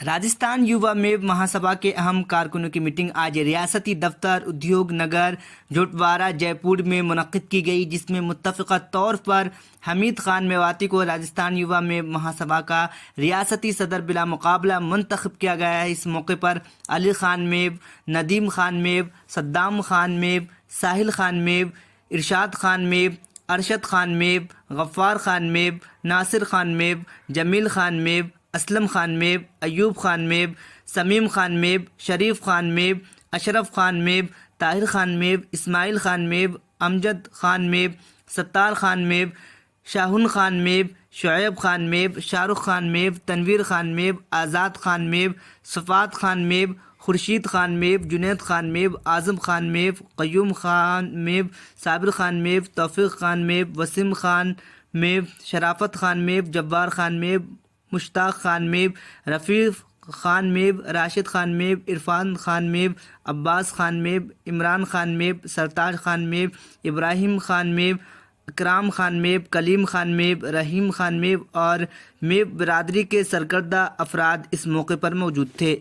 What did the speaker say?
राजस्थान युवा मेव महासभा के अहम कारकुनों की मीटिंग आज रियासती दफ्तर उद्योग नगर झोटवाड़ा जयपुर में मुनक्किद की गई, जिसमें मुत्तफ़िक़ा तौर पर हमीद खान मेवाती को राजस्थान युवा मेव महासभा का रियासती सदर बिला मुकाबला मुंतखब किया गया है। इस मौके पर अली खान मेव, नदीम खान मेव, सद्दाम खान मेव, साहिल खान मेव, इरशाद खान मेव, अरशद खान मेव, गफ्फार खान मेव, नासिर खान मेव, जमील खान मेव, असलम खान मेव, अयूब खान मेव, समीम खान मेव, शरीफ खान मेव, अशरफ खान मेव, ताहिर खान मेव, इस्माइल खान मेव, अमजद खान मेव, सत्तार खान मेव, शाहुन खान मेव, शुएब खान मेव, शाहरुख खान मेव, तनवीर खान मेव, आज़ाद खान मेव, सफ़ात खान मेव, खुर्शीद खान मेव, जुनैद खान मेव, आज़म खान मेव, क़य्यूम खान मेव, साबिर खान मेव, तौफ़ीक़ खान मेव, वसीम खान मेव, शराफत खान मेव, जब्बार खान मेव, मुश्ताक खान मेव, रफ़ीक़ खान मेव, राशिद खान मेव, इरफान खान मेव, अब्बास खान मेव, इमरान खान मेव, सरताज खान मेव, इब्राहिम खान मेव, इकराम खान मेव, कलीम खान मेव, रहीम खान मेव और मेव बिरादरी के सरकर्दा अफराद इस मौके पर मौजूद थे।